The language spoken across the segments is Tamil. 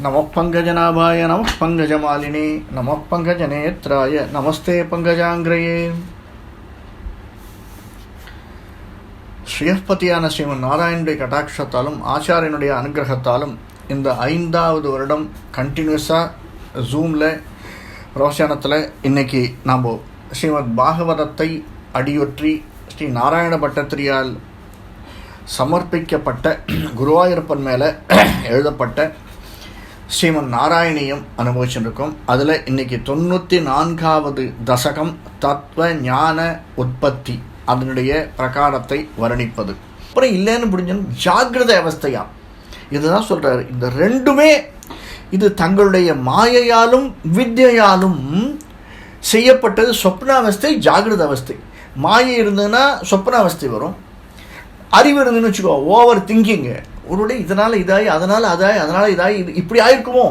नमः पंकजनाभाय नमः पंकजमालिने नमः पंकजनेत्राय नमस्ते पंकजांग्रये. ஸ்ரீஹஸ்பதியான ஸ்ரீமன் நாராயணனுடைய கடாட்சத்தாலும் ஆச்சாரியனுடைய அனுகிரகத்தாலும் இந்த 5வது வருடம் கண்டினியூஸாக ஜூமில் ரோஷானத்தில் இன்றைக்கி நாம் ஸ்ரீமத் பாகவதத்தை அடியொற்றி ஸ்ரீ நாராயண பட்டத்திரியால் சமர்ப்பிக்கப்பட்ட குருவாயூரப்பன் மேலே எழுதப்பட்ட ஸ்ரீமன் நாராயணியம் அனுபவிச்சுருக்கோம். அதில் இன்றைக்கி 94வது தசகம் தத்துவ ஞான உற்பத்தி அதனுடைய பிரகாரத்தை வர்ணிப்பது. அப்புறம் இல்லைன்னு புரிஞ்சு ஜாகிரத அவஸ்தையா இதுதான் சொல்கிறாரு. இந்த ரெண்டுமே இது தங்களுடைய மாயையாலும் வித்யாலும் செய்யப்பட்டது. சொப்னாவஸ்தை ஜாகிரத அவஸ்தை. மாயை இருந்ததுன்னா சொப்னாவஸ்தை வரும். அறிவு இருந்துன்னு வச்சுக்கோ, ஓவர் திங்கிங்கு ஒருடைய இதனால் இதாகி அதனால் இதாகி இது இப்படி ஆயிருக்குமோ.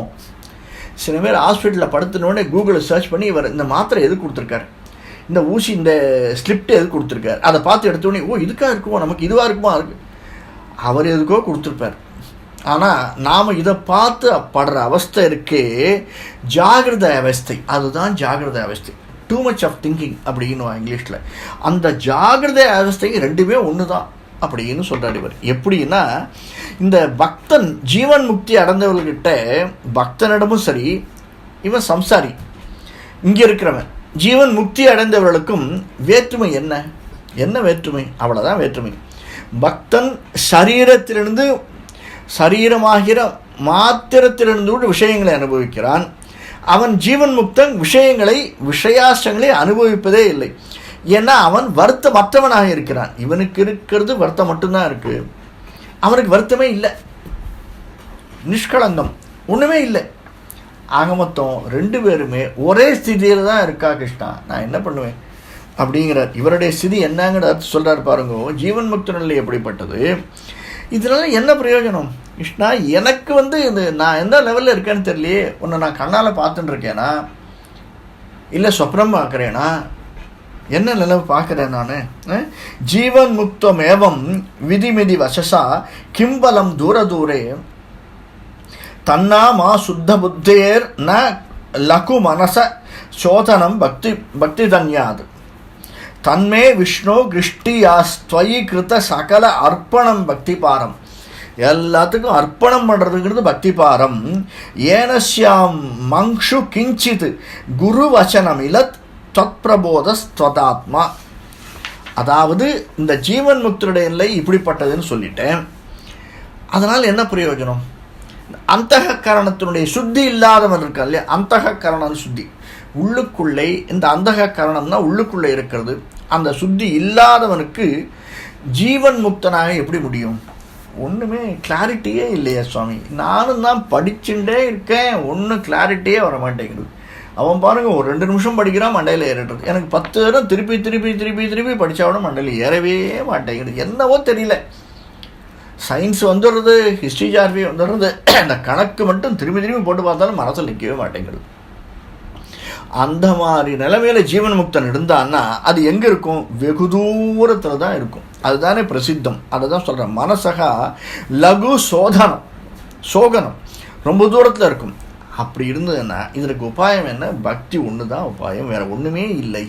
சில பேர் ஹாஸ்பிட்டலில் படுத்தினோடனே கூகுளில் சர்ச் பண்ணி இவர் இந்த மாத்திரை எது கொடுத்துருக்காரு, இந்த ஊசி இந்த ஸ்லிப்ட் எது கொடுத்துருக்காரு, அதை பார்த்து எடுத்தோடனே ஓ இதுக்காக இருக்குமோ, நமக்கு இதுவாக இருக்குமோ இருக்கு. அவர் எதுக்கோ கொடுத்துருப்பார். ஆனால் நாம் இதை பார்த்து படுற அவஸ்தை இருக்கே ஜாகிரத அவஸ்தை. அதுதான் ஜாகிரத அவஸ்தை. டூ மச் ஆஃப் திங்கிங் அப்படின்னு இங்கிலீஷில். அந்த ஜாகிரத அவஸ்தை ரெண்டுமே ஒன்று தான் அப்படின்னு சொல்கிறார் இவர். எப்படின்னா இந்த பக்தன் ஜீவன் முக்தி அடைந்தவர்கிட்ட பக்தனிடமும் சரி, இவன் சம்சாரி இங்கே இருக்கிறவன் ஜீவன் முக்தி அடைந்தவர்களுக்கும் வேற்றுமை என்ன வேற்றுமை? அவ்வளோதான் வேற்றுமை. பக்தன் சரீரத்திலிருந்து சரீரமாகிற மாத்திரத்திலிருந்து விஷயங்களை அனுபவிக்கிறான். அவன் ஜீவன் முக்தன் விஷயாசங்களை அனுபவிப்பதே இல்லை. ஏன்னா அவன் வருத்தமற்றவனாக இருக்கிறான். இவனுக்கு இருக்கிறது வருத்தம் மட்டும்தான் இருக்கு. அவனுக்கு வருத்தமே இல்லை, நிஷ்கலங்கம் ஒன்றுமே இல்லை. ஆக மொத்தம் ரெண்டு பேருமே ஒரே ஸ்திதியில் தான் இருக்கா. கிருஷ்ணா நான் என்ன பண்ணுவேன் அப்படிங்கிறார். இவருடைய ஸ்திதி என்னங்கிறத சொல்கிறார் பாருங்க. ஜீவன் முக்த நிலை எப்படிப்பட்டது, இதனால என்ன பிரயோஜனம் கிருஷ்ணா? எனக்கு இது நான் எந்த லெவலில் இருக்கேன்னு தெரியலையே. உன்னை நான் கண்ணால் பார்த்துட்டு இருக்கேனா இல்லை சொப்னம் பார்க்குறேனா, என்ன நிலவு பார்க்குறேன் நான்? ஜீவன் முக்தம் ஏவம் விதிமிதி வசசா கிம்பலம் தூரே தன்னா மா சுத்த புத்தேர் ந லகு மனச சோதனம் பக்தி தன்யாது தன்மே விஷ்ணு கிருஷ்டியாஸ்துவயி கிருத்த சகல அர்ப்பணம் பக்தி பாரம். எல்லாத்துக்கும் அர்ப்பணம் பண்ணுறதுங்கிறது பக்தி பாரம். ஏனஸ்யாம் மங்ஷு கிஞ்சித் குரு வச்சனம் இலத் தத்பிரபோதஸ்வதாத்மா. அதாவது இந்த ஜீவன் முக்தருடைய நிலை இப்படிப்பட்டதுன்னு சொல்லிட்டேன். அதனால் என்ன பிரயோஜனம்? அந்தக கரணத்தினுடைய சுத்தி இல்லாதவன் இருக்கா இல்லையா, அந்தக கரணம் சுத்தி உள்ளுக்குள்ளே. இந்த அந்தக கரணம்னா உள்ளுக்குள்ளே இருக்கிறது. அந்த சுத்தி இல்லாதவனுக்கு ஜீவன் முக்தனாக எப்படி முடியும்? ஒன்றுமே கிளாரிட்டியே இல்லையா சுவாமி? நானும் தான் படிச்சுட்டே இருக்கேன், ஒன்றும் கிளாரிட்டியே வர மாட்டேங்குது. அவன் பாருங்கள் ஒரு 2 நிமிஷம் படிக்கிறான், மண்டையில் ஏறிடுறது. எனக்கு 10 தடவை திருப்பி படித்தாவிட மண்டையில் ஏறவே மாட்டேங்குது. என்னவோ தெரியல. சயின்ஸ் வந்துடுறது, ஹிஸ்ட்ரி ஜார்பி வந்துடுறது, அந்த கணக்கு மட்டும் திருப்பி போட்டு பார்த்தாலும் மனசில் நிற்கவே மாட்டேங்குது. அந்த மாதிரி நிலைமையில ஜீவன் முக்தன் இருந்தான்னா அது எங்கே இருக்கும்? வெகு தூரத்தில் தான் இருக்கும். அதுதானே பிரசித்தம். அதை தான் சொல்கிறேன். மனசகா லகு சோகனம் ரொம்ப தூரத்தில் இருக்கும். அப்படி இருந்ததுன்னா இதற்கு உபாயம் என்ன? பக்தி ஒன்று தான் உபாயம், வேற ஒன்றுமே இல்லை.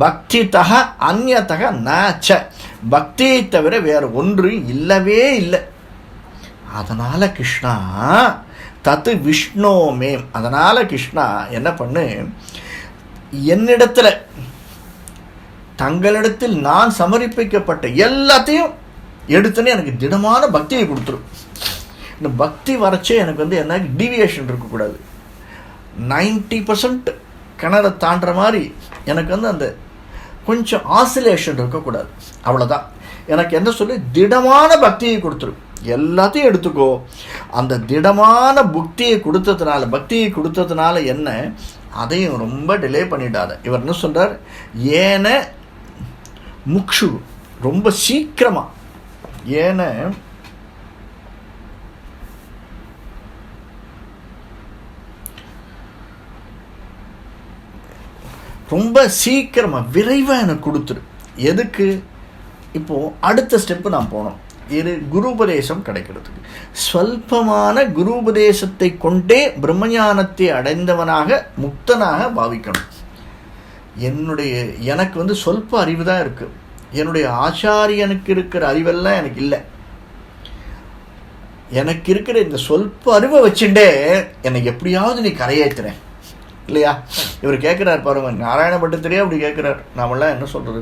பக்தி தக அந்நியத்தக நாச்ச, பக்தியை தவிர வேற ஒன்று இல்லவே இல்லை. அதனால் கிருஷ்ணா தத்து விஷ்ணோ மேம். அதனால் கிருஷ்ணா என்ன பண்ணு, என்னிடத்துல தங்களிடத்தில் நான் சமர்ப்பிக்கப்பட்ட எல்லாத்தையும் எடுத்துன்னு எனக்கு திடமான பக்தியை கொடுத்துரும். இந்த பக்தி வரைச்சே எனக்கு என்ன டீவியேஷன் இருக்கக்கூடாது. 90% கிணறு தாண்டுற மாதிரி எனக்கு அந்த கொஞ்சம் ஆசிலேஷன் இருக்கக்கூடாது. அவ்வளோதான். எனக்கு என்ன சொல்லி திடமான பக்தியை கொடுத்துரும். எல்லாத்தையும் எடுத்துக்கோ. அந்த திடமான பக்தியை கொடுத்ததுனால என்ன, அதையும் ரொம்ப டிலே பண்ணிடாத. இவர் என்ன சொல்கிறார்? ஏன முக்ஷு, ரொம்ப சீக்கிரமாக, ஏன ரொம்ப சீக்கிரமாக விரைவாக எனக்கு கொடுத்துரு. எதுக்கு? இப்போது அடுத்த ஸ்டெப்பு நான் போனோம். இது குருபதேசம் கிடைக்கிறதுக்கு. ஸ்வல்பமான குருபதேசத்தை கொண்டே பிரம்மஞானத்தை அடைந்தவனாக முக்தனாக பாவிக்கணும். எனக்கு சொல்ப அறிவு தான் இருக்குது. என்னுடைய ஆச்சாரியனுக்கு இருக்கிற அறிவெல்லாம் எனக்கு இல்லை. எனக்கு இருக்கிற இந்த சொல்ப அறிவை வச்சுட்டே என்னை எப்படியாவது நீ கரையேற்றுறேன் இல்லையா? இவர் கேட்குறார் பாருங்க, நாராயண பட்டத்திலே அப்படி கேட்குறார். நாமெல்லாம் என்ன சொல்கிறது?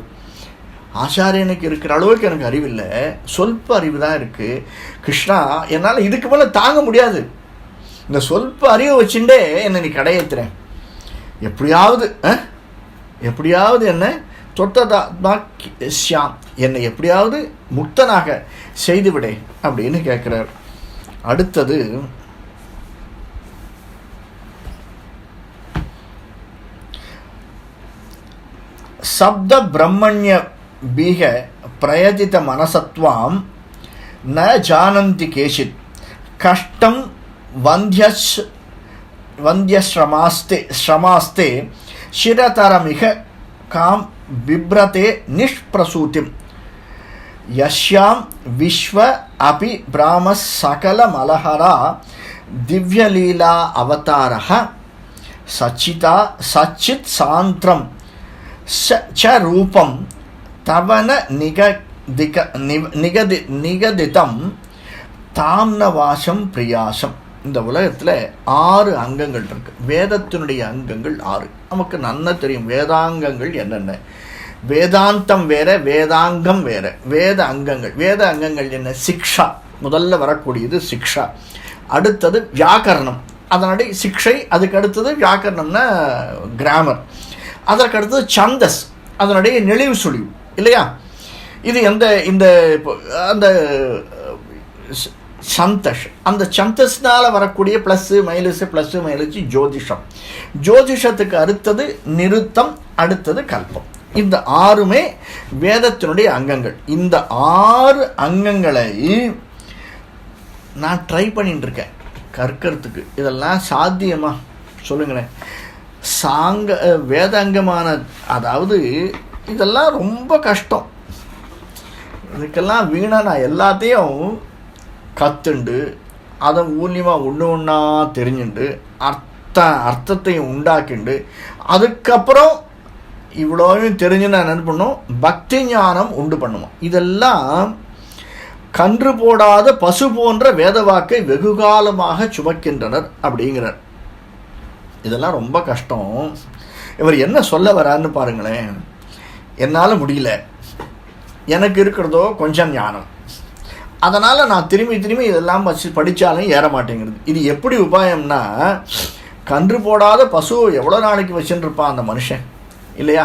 ஆச்சாரியனுக்கு இருக்கிற அளவுக்கு எனக்கு அறிவில்லை, சொல்ப அறிவு தான் இருக்குது. கிருஷ்ணா, என்னால் இதுக்கு மேலே தாங்க முடியாது. இந்த சொல்ப அறிவை வச்சுட்டே என்னை நீ கடையேற்றுறேன். எப்படியாவது என்ன தொட்டதாத்மாக்யாம், என்னை எப்படியாவது முக்தனாக செய்துவிடே அப்படின்னு கேட்குறார். அடுத்தது சப்த பிரம்மண்ய பீக பிரயதித மனசத்வாம் ந ஜானந்தி கேஷித் கஷ்டம் வந்தியஸ்ரமாஸ்தே சிரதரமிக காம் பிப்ரதே நிஷ்பிரசூதிம் யஸ்யாம் விஸ்வ அபி பிராம சகல மலஹரா திவ்யலீலா அவதாரஹ சச்சிதா சச்சித் சாந்திரம் ச ரூபம் தவன நிகதிதம் தாம்னவாசம் பிரியாசம். இந்த உலகத்தில் 6 அங்கங்கள் இருக்கு. வேதத்தினுடைய அங்கங்கள் 6 நமக்கு நன்னா தெரியும். வேதாங்கங்கள் என்னென்ன? வேதாந்தம் வேற, வேதாங்கம் வேற. வேத அங்கங்கள் என்ன? சிக்ஷா, முதல்ல வரக்கூடியது சிக்ஷா. அடுத்தது வியாக்கரணம், அதனுடைய சிக்ஷை. அதுக்கு அடுத்தது வியாக்கரணம்னா கிராமர். அதற்கு அடுத்தது சந்தஸ், அதனுடைய நெளிவு சுழிவு இல்லையா? இது அந்த சந்தஷ், அந்த சந்தஸ்னால வரக்கூடிய ப்ளஸ்ஸு மைனஸ் ஜோதிஷம். ஜோதிஷத்துக்கு அடுத்தது நிருத்தம், அடுத்தது கல்பம். இந்த 6மே வேதத்தினுடைய அங்கங்கள். இந்த 6 அங்கங்களை நான் ட்ரை பண்ணிட்டு இருக்கேன் கற்கிறதுக்கு. இதெல்லாம் சாத்தியமா சொல்லுங்களேன்? வேதாங்கமான, அதாவது இதெல்லாம் ரொம்ப கஷ்டம். இதுக்கெல்லாம் வீணாக நான் எல்லாத்தையும் கற்றுண்டு அதை ஊன்யமாக ஒன்றா தெரிஞ்சுண்டு அர்த்தத்தையும் உண்டாக்கிண்டு அதுக்கப்புறம் இவ்வளோவையும் தெரிஞ்சு நான் என்ன பண்ணும்? பக்தி ஞானம் உண்டு பண்ணுவோம். இதெல்லாம் கன்று போடாத பசு போன்ற வேதவாக்கை வெகுகாலமாக சுமக்கின்றனர் அப்படிங்கிறார். இதெல்லாம் ரொம்ப கஷ்டம். இவர் என்ன சொல்ல வரான்னு பாருங்களேன். என்னால் முடியல, எனக்கு இருக்கிறதோ கொஞ்சம் ஞானம், அதனால் நான் திரும்பி இதெல்லாம் படித்தாலும் ஏற மாட்டேங்கிறது. இது எப்படி உபாயம்னா, கன்று போடாத பசு எவ்வளோ நாளைக்கு வச்சுருப்பான் அந்த மனுஷன் இல்லையா?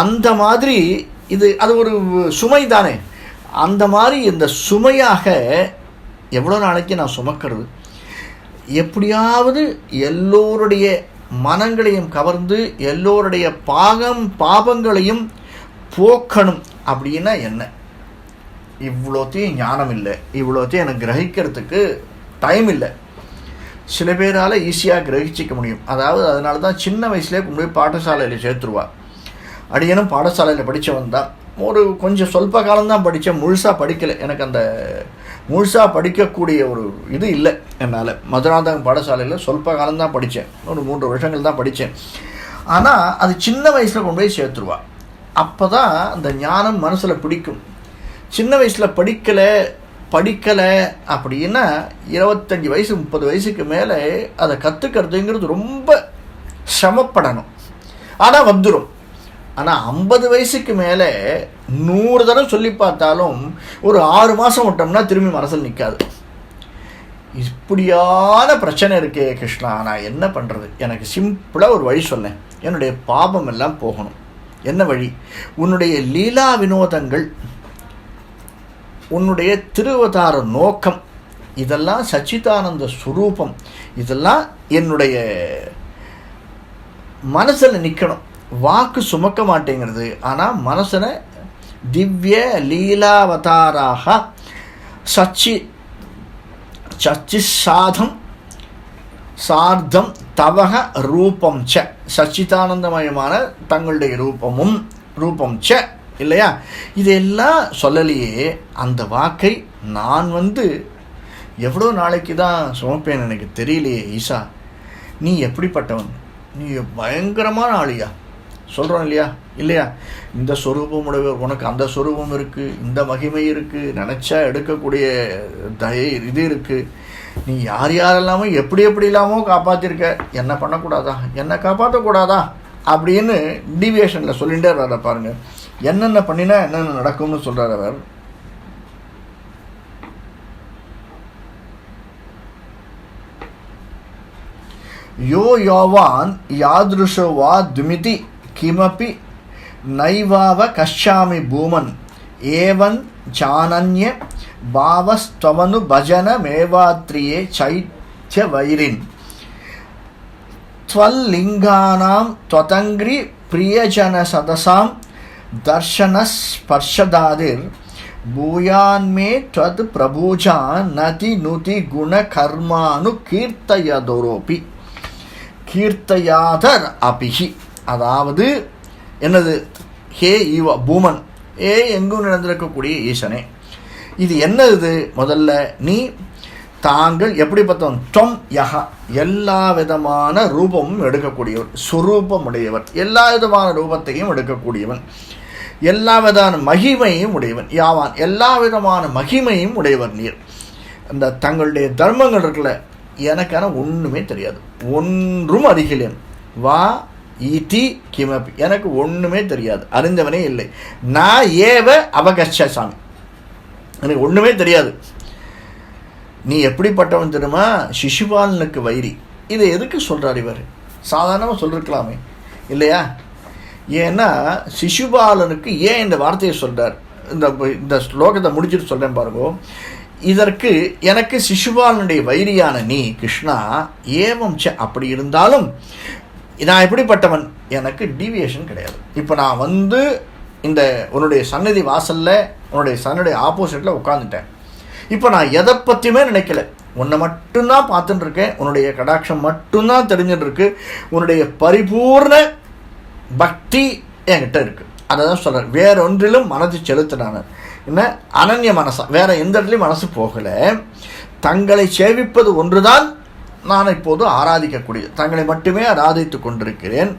அந்த மாதிரி அது ஒரு சுமை தானே. அந்த மாதிரி இந்த சுமையாக எவ்வளோ நாளைக்கு நான் சுமக்கிறது? எப்படியாவது எல்லோருடைய மனங்களையும் கவர்ந்து எல்லோருடைய பாபங்களையும் போக்கணும் அப்படின்னா என்ன? இவ்வளோத்தையும் ஞானம் இல்லை, இவ்வளோத்தையும் எனக்கு கிரகிக்கிறதுக்கு டைம் இல்லை. சில பேரால் ஈஸியாக கிரகிச்சிக்க முடியும். அதாவது அதனால தான் சின்ன வயசுலேயே கொண்டு போய் பாடசாலையில் சேர்த்துருவா. அடியனும் பாடசாலையில் படித்தவன் தான். கொஞ்சம் சொல்ப காலம்தான் படித்தேன், முழுசாக படிக்கலை. எனக்கு அந்த முழுசாக படிக்கக்கூடிய ஒரு இது இல்லை என்னால். மதுராந்தகம் பாடசாலையில் சொல்ப காலம்தான் படித்தேன், ஒரு 3 வருஷங்கள் தான் படித்தேன். ஆனால் அது சின்ன வயசில் கொண்டு போய் சேர்த்துருவா. அப்போ தான் அந்த ஞானம் மனசில் பிடிக்கும். சின்ன வயசில் படிக்கலை அப்படின்னா 25 வயசு 30 வயசுக்கு மேலே அதை கற்றுக்கிறதுங்கிறது ரொம்ப சிரமப்படணும். ஆனால் வந்துடும். ஆனால் 50 வயசுக்கு மேலே 100 தடவை சொல்லி பார்த்தாலும் ஒரு 6 மாதம் விட்டோம்னா திரும்பி மனசில் நிற்காது. இப்படியான பிரச்சனை இருக்கே கிருஷ்ணா, நான் என்ன பண்ணுறது? எனக்கு சிம்பிளாக ஒரு வழி சொன்னேன். என்னுடைய பாபம் எல்லாம் போகணும். என்ன வழி? உன்னுடைய லீலா வினோதங்கள், உன்னுடைய திருவதார நோக்கம், இதெல்லாம் சச்சிதானந்த ஸ்வரூபம், இதெல்லாம் என்னுடைய மனசில் நிற்கணும். வாக்கு சுமக்க மாட்டேங்கிறது, ஆனால் மனசில் திவ்ய லீலாவதாராக சார்த்தம் தவக ரூபம் ச, சச்சிதானந்தமயமான தங்களுடைய ரூபம் ச இல்லையா? இதெல்லாம் சொல்லலையே. அந்த வாக்கை நான் எவ்வளோ நாளைக்கு தான் சுமப்பேன் எனக்கு தெரியலையே. ஈசா, நீ எப்படிப்பட்டவன்? நீ பயங்கரமான ஆளியா சொல்கிறோம் இல்லையா? இல்லையா? இந்த ஸ்வரூபம் உடையவர், உனக்கு அந்த ஸ்வரூபம் இருக்குது, இந்த மகிமை இருக்குது, நினச்சா எடுக்கக்கூடிய இது இருக்குது. நீ யார் யாரெல்லாமோ எப்படி இல்லாமோ காப்பாற்றிருக்க, என்ன பண்ணக்கூடாதா, என்ன காப்பாற்றக்கூடாதா அப்படின்னு டீவியேஷனில் சொல்லிகிட்டே வர்ற பாருங்க. என்னென்ன பண்ணினா என்னென்ன நடக்கும்னு சொல்கிறார் அவர். யோ யோவான் யாதுருஷோ வா துமிதி கிமபி நைவாவ கஷ்யாமி பூமன் ஏவன் சானன்ய பாவஸ்தவனு பஜன மேவாத்ரியே சைத்ய வைரின் த்வல்லிங்கானாம் த்வதங்கிரி பிரியஜன சதசாம் தர்ஷன ஸ்பர்ஷதாதிர் பூயான்மே த்வத் பிரபூஜா நதி நுதி குண கர்மானு கீர்த்தயதோரோபி கீர்த்தயாதர் அபிஹி. அதாவது என்னது? ஹே ஈவா பூமன், எங்கும் நடந்திருக்கக்கூடிய ஈசனே, இது என்ன? இது முதல்ல நீ தாங்கள் எப்படிப்பட்டவன்? தொம் யஹா, எல்லா விதமான ரூபமும் எடுக்கக்கூடியவன், சுரூபம் உடையவர், எல்லா விதமான ரூபத்தையும் எடுக்கக்கூடியவன், எல்லா விதமான மகிமையும் உடையவன். யாவான், எல்லா விதமான மகிமையும் உடையவர் நீர். அந்த தங்களுடைய தர்மங்கள் இருக்குல்ல, எனக்கான ஒன்றுமே தெரியாது, ஒன்றும் அறிகிறேன். வா ஈதி கிமபி, எனக்கு ஒன்றுமே தெரியாது, அறிந்தவனே இல்லை. நான் ஏவ அவகச்ச சாமி, எனக்கு ஒன்றுமே தெரியாது. நீ எப்படிப்பட்டவன் தெரியுமா? சிசுபாலனுக்கு வைரி. இதை எதுக்கு சொல்கிறார் இவர்? சாதாரணமாக சொல்லிருக்கலாமே இல்லையா? ஏன்னா சிசுபாலனுக்கு ஏன் இந்த வார்த்தையை சொல்கிறார்? இந்த ஸ்லோகத்தை முடிச்சுட்டு சொல்கிறேன் பாருங்க. இதற்கு எனக்கு சிசுபாலனுடைய வைரியான நீ கிருஷ்ணா ஏவம் ச, அப்படி இருந்தாலும் நான் எப்படிப்பட்டவன்? எனக்கு டீவியேஷன் கிடையாது. இப்போ நான் இந்த உன்னுடைய சன்னதி வாசலில், உன்னுடைய சன்னுடைய ஆப்போசிட்டில் உட்காந்துட்டேன். இப்போ நான் எதை பற்றியுமே நினைக்கல, உன்னை மட்டும்தான் பார்த்துட்டு இருக்கேன், உன்னுடைய கடாட்சம் மட்டும்தான் தெரிஞ்சுட்டு இருக்கு, உன்னுடைய பரிபூர்ண பக்தி என்கிட்ட இருக்குது. அதை தான் சொல்கிறேன். வேற ஒன்றிலும் மனது செலுத்தினான என்ன அனன்ய மனசா, வேற எந்த இடத்துலையும் மனசு போகலை. தங்களை சேவிப்பது ஒன்றுதான் நான் இப்போது ஆராதிக்கக்கூடியது, தங்களை மட்டுமே ஆராதித்து கொண்டிருக்கிறேன்.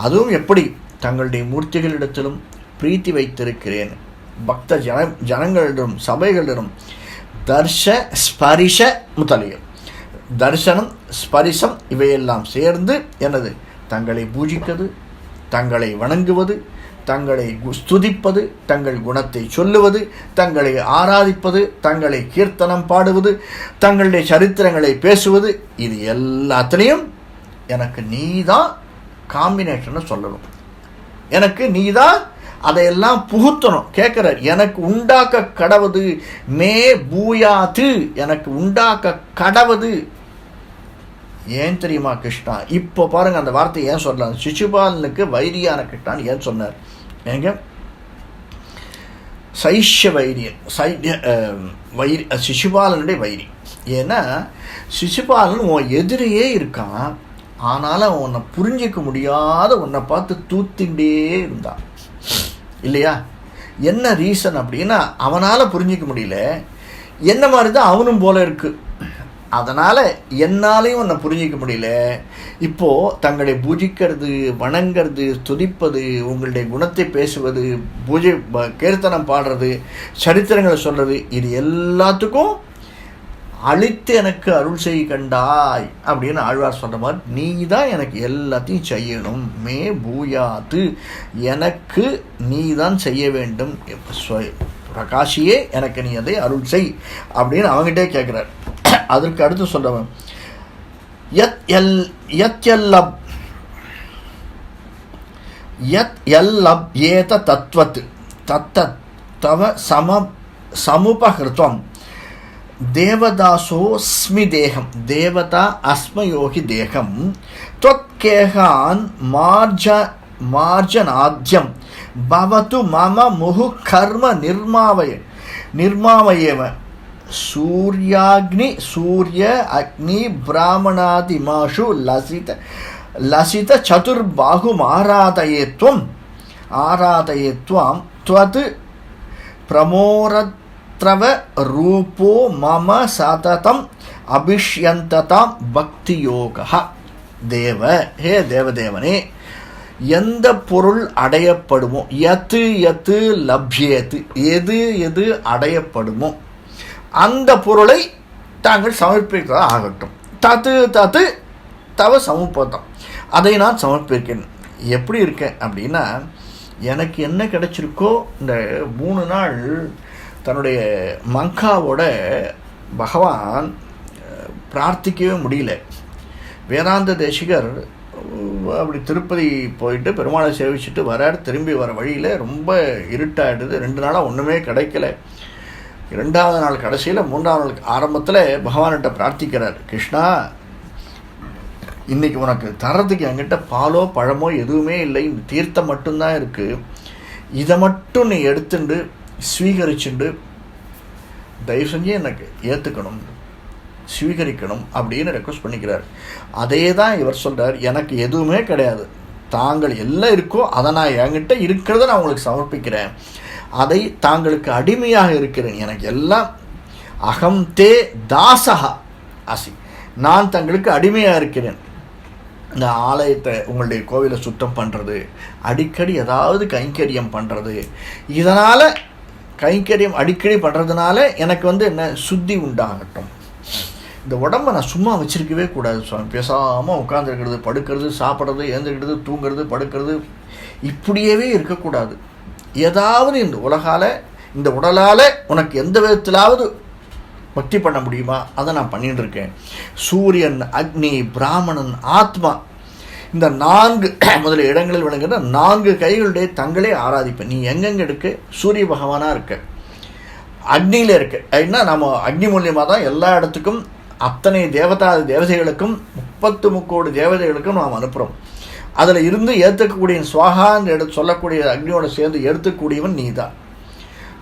அதுவும் எப்படி? தங்களுடைய மூர்த்திகளிடத்திலும் பிரீத்தி வைத்திருக்கிறேன், பக்த ஜனங்களிடம் சபைகளிடம். தர்ஷ ஸ்பரிஷ முதலியம், தர்சனம் ஸ்பரிசம் இவையெல்லாம் சேர்ந்து எனது தங்களை பூஜிப்பது, தங்களை வணங்குவது, தங்களை ஸ்துதிப்பது, தங்கள் குணத்தை சொல்லுவது, தங்களை ஆராதிப்பது, தங்களை கீர்த்தனம் பாடுவது, தங்களுடைய சரித்திரங்களை பேசுவது, இது எல்லாத்திலையும் எனக்கு நீதான் காம்பினேஷனை சொல்லணும், எனக்கு நீதான் அதையெல்லாம் புகுத்தணும். கேட்குறார், எனக்கு உண்டாக்க கடவுது மே பூயாத்து, எனக்கு உண்டாக்க கடவுது. ஏன் தெரியுமா கிருஷ்ணா? இப்போ பாருங்க அந்த வார்த்தை ஏன் சொல்லலாம்? சிசுபாலனுக்கு வைரியான கிருஷ்ணான்னு ஏன் சொன்னார்? ஏங்க சைஷ்ய வைரியன், வைரி சிசுபாலனுடைய வைரி. ஏன்னா சிசுபாலன் உன் எதிரியே இருக்கான், ஆனாலும் உன்னை புரிஞ்சிக்க முடியாத உன்னை பார்த்து தூத்திண்டே இருந்தான் இல்லையா? என்ன ரீசன் அப்படின்னா, அவனால் புரிஞ்சிக்க முடியல, என்ன மாதிரி தான் அவனும் போல இருக்கு, அதனால் என்னாலையும் உன்னை புரிஞ்சிக்க முடியல. இப்போது தங்களை பூஜிக்கிறது, வணங்கிறது, துதிப்பது, உங்களுடைய குணத்தை பேசுவது, பூஜை கீர்த்தனம் பாடுறது, சரித்திரங்களை சொல்கிறது, இது எல்லாத்துக்கும் அழித்து எனக்கு அருள் செய் கண்டாய் அப்படின்னு ஆழ்வார் சொல்கிற மாதிரி நீ தான் எனக்கு எல்லாத்தையும் செய்யணும். மே பூயாத்து, எனக்கு நீ தான் செய்ய வேண்டும், பிரகாஷியே எனக்கு நீ அதை அருள் செய் அப்படின்னு அவங்ககிட்டே கேட்குறார். அதற்கு அடுத்து சொல்றவன் ஏத தத்வத் தத்த தவ சமுபஹிருத்வம் தேவதாசோஸ்மி தேகம் தேவதா அஸ்மயோகி தேகம் त्वत्केहान् மார்ஜனாத்யம் பவது மம முகு கர்ம நிர்மாமயேவ சூர்யாக்னி சூரிய அக்னி பிராமணாதிமாஷு லசித சதுர்பாகும் ஆராதயேத்வம் த்வது பிரமோரத்ரவ ரூபோ மம சததம் அபிஷ்யந்ததாம் பக்தி யோகா. தேவ, ஹே தேவதேவனே, எந்த பொருள் அடையப்படுமோ, யத்து யத்து லப்யேத்து, எது எது அடையப்படுமோ அந்த பொருளை தாங்கள் சமர்ப்பிக்க ஆகட்டும். தத்து தத்து தவ சமுப்பதம், அதை நான் சமர்ப்பிக்கிறேன். எப்படி இருக்கேன் அப்படின்னா, எனக்கு என்ன கிடைச்சிருக்கோ, இந்த 3 நாள் தன்னுடைய மங்காவோட பகவான் பிரார்த்திக்கவே முடியல. வேதாந்த தேசிகர் அப்படி திருப்பதி போயிட்டு பெருமாளை சேவிச்சுட்டு வரார். திரும்பி வர வழியில் ரொம்ப இருட்டாயிடுது. 2 நாளாக ஒன்றுமே கிடைக்கல. 2வது நாள் கடைசியில் 3வது நாள் ஆரம்பத்தில் பகவான்கிட்ட பிரார்த்திக்கிறார். கிருஷ்ணா, இன்றைக்கி உனக்கு தரத்துக்கு என்கிட்ட பாலோ பழமோ எதுவுமே இல்லை, இந்த தீர்த்தம் மட்டும்தான் இருக்குது. இதை மட்டும் நீ எடுத்துண்டு ஸ்வீகரிச்சுண்டு தயவு செஞ்சு எனக்கு ஏற்றுக்கணும், ஸ்வீகரிக்கணும் அப்படின்னு ரெக்வஸ்ட் பண்ணிக்கிறார். அதே தான் இவர் சொல்கிறார், எனக்கு எதுவுமே கிடையாது, தாங்கள் எல்லாம் இருக்கோ அதை நான் என்கிட்ட இருக்கிறத நான் உங்களுக்கு சமர்ப்பிக்கிறேன், அதை தாங்களுக்கு அடிமையாக இருக்கிறேன், எனக்கு எல்லாம் அகம் தே தாசகா அசி, நான் தங்களுக்கு அடிமையாக இருக்கிறேன். இந்த ஆலயத்தை, உங்களுடைய கோவிலை சுத்தம் பண்ணுறது, அடிக்கடி ஏதாவது கைங்கரியம் பண்ணுறது, இதனால் கைங்கரியம் அடிக்கடி பண்ணுறதுனால எனக்கு என்ன சுத்தி உண்டாகட்டும். இந்த உடம்பை நான் சும்மா வச்சுருக்கவே கூடாது சுவாமி. பேசாமல் உட்காந்துருக்கிறது, படுக்கிறது, சாப்பிட்றது, எழுந்திருக்கிறது, தூங்கிறது, படுக்கிறது, இப்படியவே இருக்கக்கூடாது. ஏதாவது இந்த இந்த உடலால் உனக்கு எந்த விதத்திலாவது பக்தி பண்ண முடியுமா, அதை நான் பண்ணிட்டு இருக்கேன். சூரியன், அக்னி, பிராமணன், ஆத்மா, இந்த 4 முதல இடங்களில் விளங்குகிற 4 கைகளுடைய தங்களே ஆராதிப்பேன். நீ எங்கெங்கே இருக்க, சூரிய பகவானாக இருக்க, அக்னியில் இருக்க. அப்படின்னா நம்ம அக்னி மூலியமாக தான் எல்லா இடத்துக்கும் அத்தனை தேவதைகளுக்கும் 33 கோடி தேவதைகளுக்கும் நாம் அனுப்புகிறோம். அதில் இருந்து ஏற்றுக்கக்கூடிய சுவாகான்னு சொல்லக்கூடிய அக்னியோடு சேர்ந்து ஏற்றுக்கூடியவன் நீ தான்.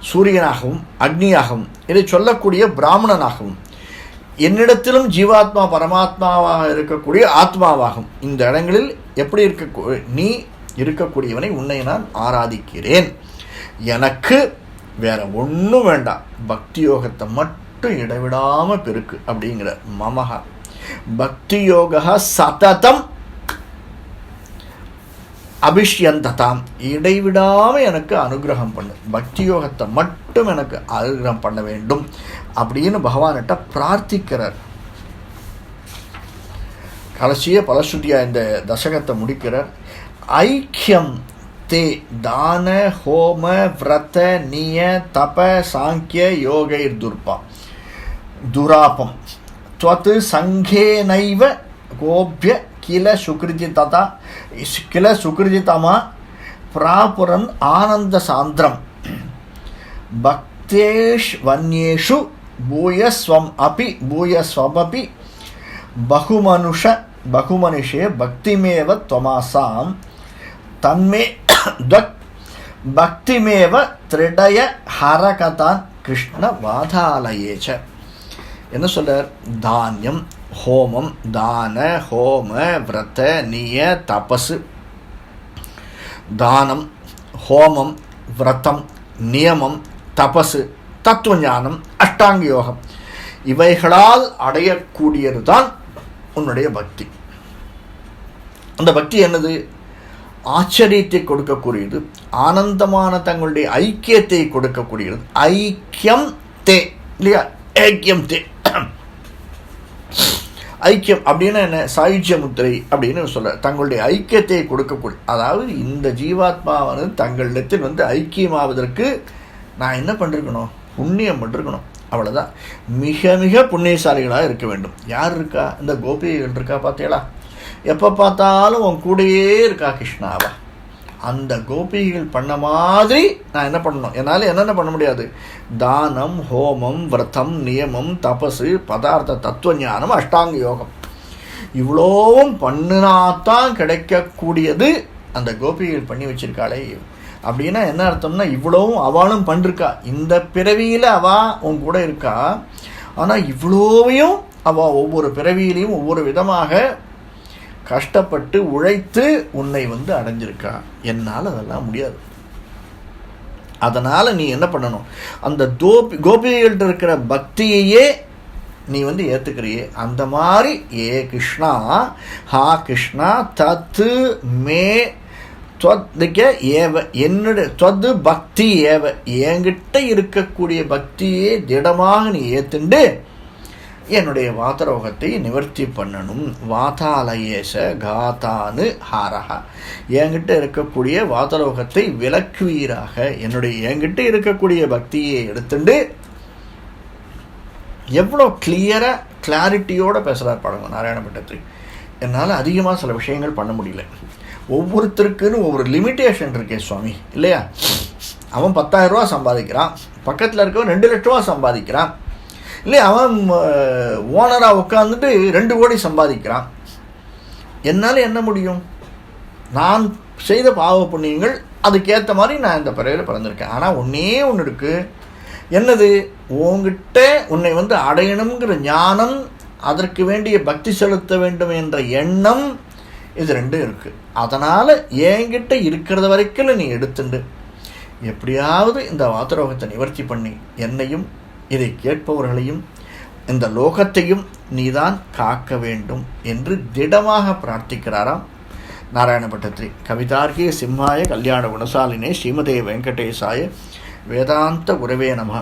சூரியனாகவும் அக்னியாகவும், இதை சொல்லக்கூடிய பிராமணனாகவும், என்னிடத்திலும் ஜீவாத்மா பரமாத்மாவாக இருக்கக்கூடிய ஆத்மாவாகும். இந்த இடங்களில் எப்படி நீ இருக்கக்கூடியவனை, உன்னை நான் ஆராதிக்கிறேன். எனக்கு வேற ஒன்றும் வேண்டாம், பக்தி யோகத்தை மட்டும் இடைவிடாமல் பெருக்கு அப்படிங்கிற மமஹா. பக்தி யோகா சததம் அபிஷ்யந்ததாம், இடைவிடாமல் எனக்கு அனுகிரகம் பண்ணு, பக்தி யோகத்தை மட்டும் எனக்கு அனுகிரகம் பண்ண வேண்டும் அப்படின்னு பகவான்கிட்ட பிரார்த்திக்கிறார். கடைசியே பலஸ்ருதியா இந்த தசகத்தை முடிக்கிறார். ஐக்கியம் தே தான ஹோம விரத நிய தப சாங்கிய யோகைர் துராபம் த்வத் சங்கேனைவ கோப்ய கில சுக்ரிஜிதமா பிராபுரன் ஆனந்த சாந்திரம் பக்தேஷ்வன்யேஷு பூயஸ்வமபி பகுமனுஷே பக்திமேவ த்வமாசாம் தன்மே பக்திமேவ திரிடய ஹரகதான் கிருஷ்ண வாதாலயேச்ச. என்ன சொல்றார்? தானியம், ஹோமம், தான ஹோம விரத நிய தபசு, தானம், ஹோமம், விரதம், நியமம், தபசு, தத்துவஞானம், அஷ்டாங்க யோகம், இவைகளால் அடையக்கூடியது தான் உன்னுடைய பக்தி. அந்த பக்தி என்னது? ஆச்சரியத்தை கொடுக்கக்கூடியது, ஆனந்தமான தங்களுடைய ஐக்கியத்தை கொடுக்கக்கூடியது. ஐக்கியம் தே இல்லையா? ஐக்கியம் தே, ஐக்கியம் அப்படின்னா என்ன? சாயுஜ்ய முத்திரை அப்படின்னு சொல்ல, தங்களுடைய ஐக்கியத்தை கொடுக்கக்கூடிய, அதாவது இந்த ஜீவாத்மாவானது தங்களிடத்தில் ஐக்கியமாவதற்கு நான் என்ன பண்ணிருக்கணும்? புண்ணியம் பண்ணிருக்கணும், அவ்வளோதான். மிக மிக புண்ணியசாலிகளாக இருக்க வேண்டும். யார் இருக்கா? இந்த கோபிகள் இருக்கா பார்த்தீங்களா? எப்போ பார்த்தாலும் உன் கூடையே இருக்கா கிருஷ்ணாவா. அந்த கோபிகள் பண்ண மாதிரி நான் என்ன பண்ணணும்? என்னால் என்னென்ன பண்ண முடியாது? தானம், ஹோமம், விரதம், நியமம், தபசு, பதார்த்த தத்துவஞானம், அஷ்டாங்க யோகம், இவ்வளோவும் பண்ணினாத்தான் கிடைக்கக்கூடியது அந்த கோபிகள் பண்ணி வச்சிருக்காளே. அப்படின்னா என்ன அர்த்தம்னா, இவ்வளவும் அவளும் பண்ணிருக்கா. இந்த பிறவியில் அவள் உன் கூட இருக்கா, ஆனால் இவ்வளோவையும் அவள் ஒவ்வொரு பிறவியிலையும் ஒவ்வொரு விதமாக கஷ்டப்பட்டு உழைத்து உன்னை அடைஞ்சிருக்கா. என்னால் அதெல்லாம் முடியாது. அதனால் நீ என்ன பண்ணணும், அந்த கோபிகள்கிட்ட இருக்கிற பக்தியையே நீ ஏற்றுக்கிறியே, அந்த மாதிரி ஏ கிருஷ்ணா ஹா கிருஷ்ணா தத்து மே துவத்துக்க ஏவ என்னுடைய துவது பக்தி ஏவ என்கிட்ட இருக்கக்கூடிய பக்தியே திடமாக நீ ஏத்துண்டு என்னுடைய வாதரோகத்தை நிவர்த்தி பண்ணணும். வாதாலயேச காதானு ஹாரஹா, என்கிட்ட இருக்கக்கூடிய வாதரோகத்தை விலக்குவீராக. என்கிட்ட இருக்கக்கூடிய பக்தியை எடுத்துண்டு எவ்வளோ கிளியராக கிளாரிட்டியோடு பேசுகிறார் பாருங்க நாராயண பட்டத்திரி. என்னால் அதிகமாக சில விஷயங்கள் பண்ண முடியல. ஒவ்வொருத்தருக்குன்னு ஒவ்வொரு லிமிட்டேஷன் இருக்கே சுவாமி, இல்லையா? அவன் 10,000 ரூபா சம்பாதிக்கிறான், பக்கத்தில் இருக்கவன் 2 லட்ச ரூபா சம்பாதிக்கிறான், இல்லையா? அவன் ஓனராக உட்காந்துட்டு 2 கோடி சம்பாதிக்கிறான். என்னால் என்ன முடியும்? நான் செய்த பாவ புண்ணியங்கள் அதுக்கேற்ற மாதிரி நான் இந்த பிறவியில் பிறந்திருக்கேன். ஆனால் ஒன்றே ஒன்று இருக்குது, என்னது? உங்ககிட்ட உன்னை அடையணுங்கிற ஞானம், அதற்கு வேண்டிய பக்தி செலுத்த வேண்டும் என்ற எண்ணம், இது 2 இருக்குது. அதனால் என்கிட்ட இருக்கிறது வரைக்கும் நீ எடுத்துண்டு எப்படியாவது இந்த வாதரோகத்தை நிவர்த்தி பண்ணி என்னையும் இதை கேட்பவர்களையும் இந்த லோகத்தையும் நீதான் காக்க வேண்டும் என்று திடமாக பிரார்த்திக்கிறாராம் நாராயண பட்டத்திரி. கவிதார்க்கிய சிம்மாய கல்யாண குணசாலினே ஸ்ரீமதே வெங்கடேசாய வேதாந்த குரவே நமः.